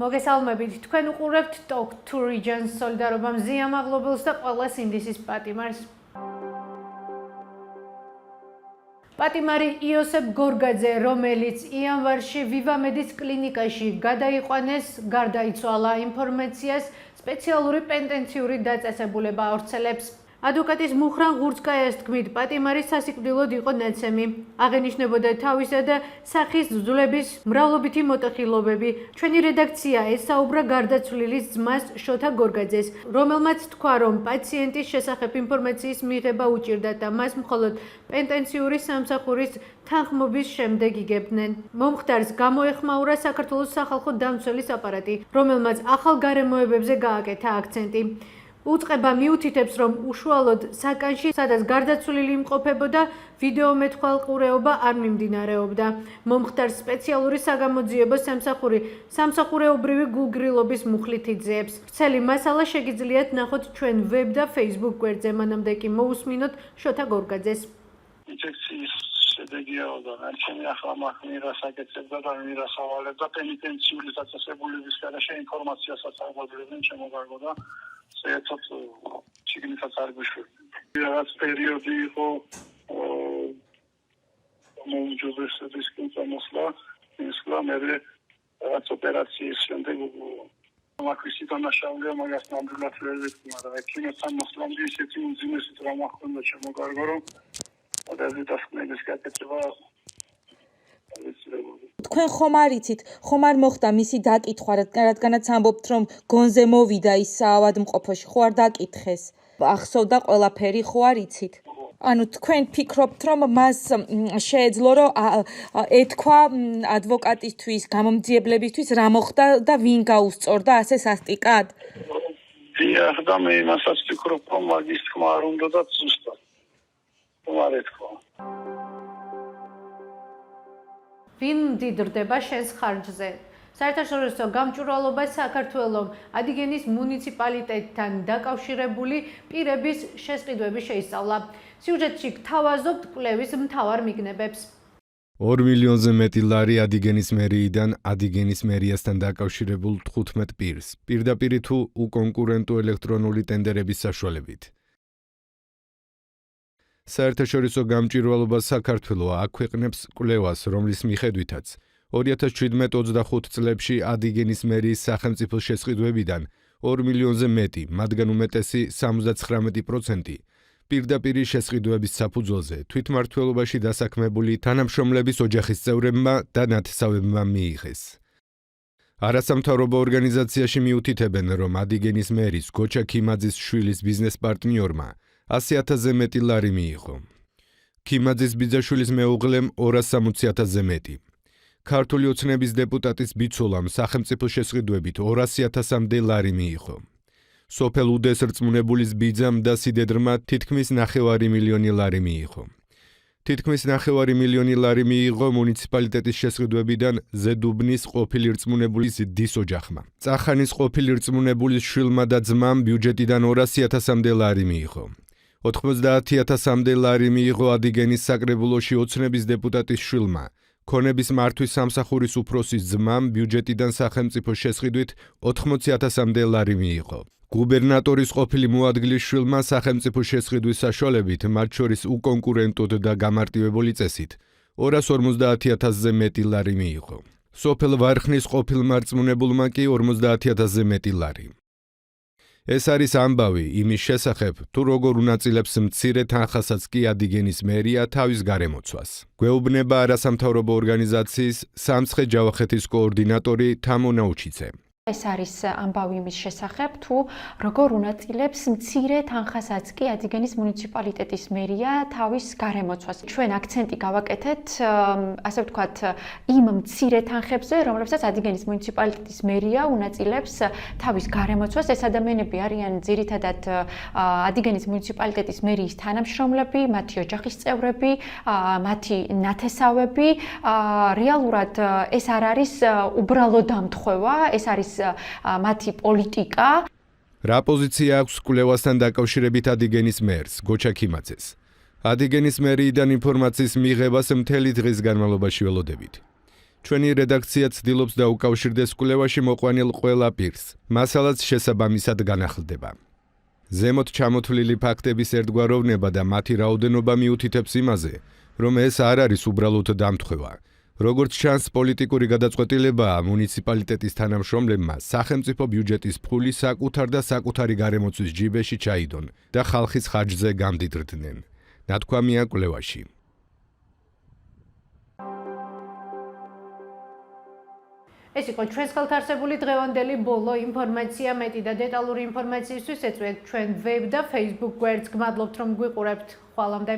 მოგესალმებით, თქვენ უყურებთ Talk to Regions სოლიდარობა მზიამაღლობელს და ყველა სინდისის პატიმარს. პატიმარი იოსებ გორგაძე, რომელიც იანვარში ვივამედის კლინიკაში გადაიყვანეს, გარდაიცვალა. ინფორმაციას სპეციალური პენტენციური დაწესებულება ავრცელებს. ადვოკატის მუხრან ღურცკაიას თქმით, პატიმარი სასიკვდილოდ იყო ნაცემი. აღენიშნებოდა თავისა და სახის ძვლების მრავლობითი მოტეხილობები. ჩვენი რედაქცია ესაუბრა გარდაცვლილის ძმას შოთა გორგაძეს, რომელმაც თქვა, რომ პაციენტის შესახებ ინფორმაციის მიღება უჭირდა და მას მხოლოდ პენტენციური სამსახურის თანხმობის შემდეგ იგებდნენ. მომხდარს გამოეხმაურა საქართველოს სახალხო დამცველის აპარატი, რომელმაც ახალ გარემოებებზე გააკეთა აქცენტი. უწყება მიუთითებს, რომ უშუალოდ საკანში, სადაც გარდაცვლილი იმყოფებოდა, ვიდეომეთვალყურეობა არ მიმდინარეობდა. მომხდარს სპეციალური საგამოძიებო სამსახური სამსახურეობრივი გულგრილობის მუხლით იძიებს. ვრცელი მასალა შეგიძლიათ ნახოთ ჩვენ ვებ და Facebook გვერდზე. მანამდე კი მოусმინოთ შოთა გორგაძეს. ინფექციის შედეგია და არჩენი ახლა მახმირას აკეთებდა და მირასავალებდა პენიტენციული დაწესებულების გარშე ინფორმაციასაც აღგვეძლებენ შემოგარგოდა. საერთოდ ჩიგნითაც არ გვიშვებდნენ. რაღაც პერიოდი იყო მომჯობესების კინწამოსლა, ისლა მე რაღაც ოპერაციის შემდეგ მაქრისი დანაშაულია მაგას ნამდვილად ვერ ვიტყვი, მაგრამ ექიმებთან მოსვლამდე ისეთი უძიმესი ტრავმა ჰქონდა შემოგარგო, რომ ოდესმე დასკვნების გაკეთება თქვენ ხომ არ იცით, ხომ არ მოხდა მისი დაკითხვა, რადგანაც ამბობთ, რომ გონზე მოვიდა ის ავადმყოფოში, ხო არ დაკითხეს? ახსოვდა ყველაფერი, ხო არ იცით? ანუ თქვენ ფიქრობთ, რომ მას შეეძლო, რომ ეთქვა ადვოკატისთვის, გამომძიებლებისთვის რა მოხდა და ვინ გაუსწორდა ასე სასტიკად? დიახ, და მე იმასაც ვფიქრობ, რომ მაგის თქმა არ უნდოდა ზუსტად. ხომ არ ეთქვა. ვინ მდიდრდება შენს ხარჯზე? საერთაშორისო გამჭვირვალობა საქართველოს ადიგენის მუნიციპალიტეტთან დაკავშირებული პირების შესყიდვები შეისწავლა. სიუჟეტში გთავაზობთ კვლევის მთავარ მიგნებებს. 2 მილიონზე მეტი ლარი ადიგენის მერიიდან ადიგენის მერიასთან დაკავშირებულ 15 პირს, პირდაპირ თუ უკონკურენტო ელექტრონული ტენდერების საშუალებით. საერთაშორისო გამჭვირვალობა საქართველოს აქვეყნებს კვლევას, რომლის მიხედვითაც 2017-25 წლებში ადიგენის მერიის სახელმწიფო შესყიდვებიდან 2 მილიონზე მეტი, მათგან უმეტესი 79% პირდაპირ შესყიდვების საფუძველზე თვითმმართველობაში დასაქმებული თანამშრომლების ოჯახის წევრებმა და ნათესავებმა მიიღეს. არასამთავრობო ორგანიზაციაში მიუთითებენ, რომ ადიგენის მერის გოჩა ქიმაძის შვილის ბიზნეს პარტნიორმა 100,000-ზე მეტი ლარი მიიღო. ქიმაძის ბიძაშვილის მეუღლემ 260,000-ზე მეტი. ქართული ოცნების დეპუტატის ბიცოლამ სახელმწიფო შესყიდვებით 200,000-მდე ლარი მიიღო. სოფელ უდეს რწმუნებულის ბიძამ და სიდედრმა თითქმის 9 მილიონი ლარი მიიღო. თითქმის 9 მილიონი ლარი მიიღო მუნიციპალიტეტის შესყიდვებიდან ზედუბნის ყოფილი რწმუნებულის დის ოჯახმა. წახანის ყოფილი რწმუნებულის შვილმა და ძმამ ბიუჯეტიდან 200,000-მდე ლარი მიიღო. 90,000-მდე ლარი მიიღო ადიგენის საკრებულოში ოცნების დეპუტატის შვილმა. ქონების მართვის სამსახურის უფროსის ძმამ ბიუჯეტიდან სახელმწიფო შესყიდვით 80,000-მდე ლარი მიიღო. გუბერნატორის ყოფილი მოადგილის შვილმა სახელმწიფო შესყიდვის საშუალებით, მათ შორის უკონკურენტოდ და გამარტივებული წესით, 250,000-ზე მეტი ლარი მიიღო. სოფელ ვარხნის ყოფილმა რწმუნებულმა კი 50,000-ზე მეტი ლარი. ეს არის ამბავი იმის შესახებ, თუ როგორ უნაწილებს მცირე თანხასაც კი ადიგენის მერია თავის გარემოცვას. გვეუბნება არასამთავრობო ორგანიზაციის სამცხე-ჯავახეთის კოორდინატორი თამო ნაუჩიცე. ეს არის ამბავი იმის შესახებ, თუ როგორ უნაწილებს მცირე თანხასაც კი ადიგენის მუნიციპალიტეტის მერია თავის გარემოცვას. ჩვენ აქცენტი გავაკეთეთ, ასე ვთქვათ, იმ მცირე თანხებზე, რომლებსაც ადიგენის მუნიციპალიტეტის მერია უნაწილებს თავის გარემოცვას. ეს ადამიანები არიან ძირითადად ადიგენის მუნიციპალიტეტის მერიის თანამშრომლები, მათი ოჯახის წევრები, მათი ნათესავები. რეალურად ეს არ არის უბრალო დამთხევა, ეს არის მათი პოლიტიკა. რა პოზიცია აქვს კვლევასთან დაკავშირებით ადიგენის მერს, გოჩა ქიმაძეს? ადიგენის მერიიდან ინფორმაციის მიღებას მთელი დღის განმავლობაში ველოდებით. ჩვენი რედაქცია ცდილობს დაუკავშირდეს კვლევაში მოყვანილ ყველა პირს, მასალაც შესაბამისად განახლდება. ზემოთ ჩამოთვლილი ფაქტების ერთგვაროვნება და მათი რაოდენობა მიუთითებს იმაზე, რომ ეს არ არის უბრალოდ დამთხევა. როგორც ჩანს, პოლიტიკური გადაწყვეტილებაა მუნიციპალიტეტის თანამშრომლებმა სახელმწიფო ბიუჯეტის ფული საკუთარ და საკუთარი გარემოცვის ჯიბეში ჩაიდონ და ხალხის ხარჯზე გამდიდრდნენ. ნათქვამია კვლევაში. ეს იყო ჩვენს ხელთ არსებული დღევანდელი ბოლო ინფორმაცია. მეტი და დეტალური ინფორმაციისთვის ეწვიეთ ჩვენ ვებ და Facebook გვერდს. გმადლობთ რომ გვიყურებთ. ხვალამდე.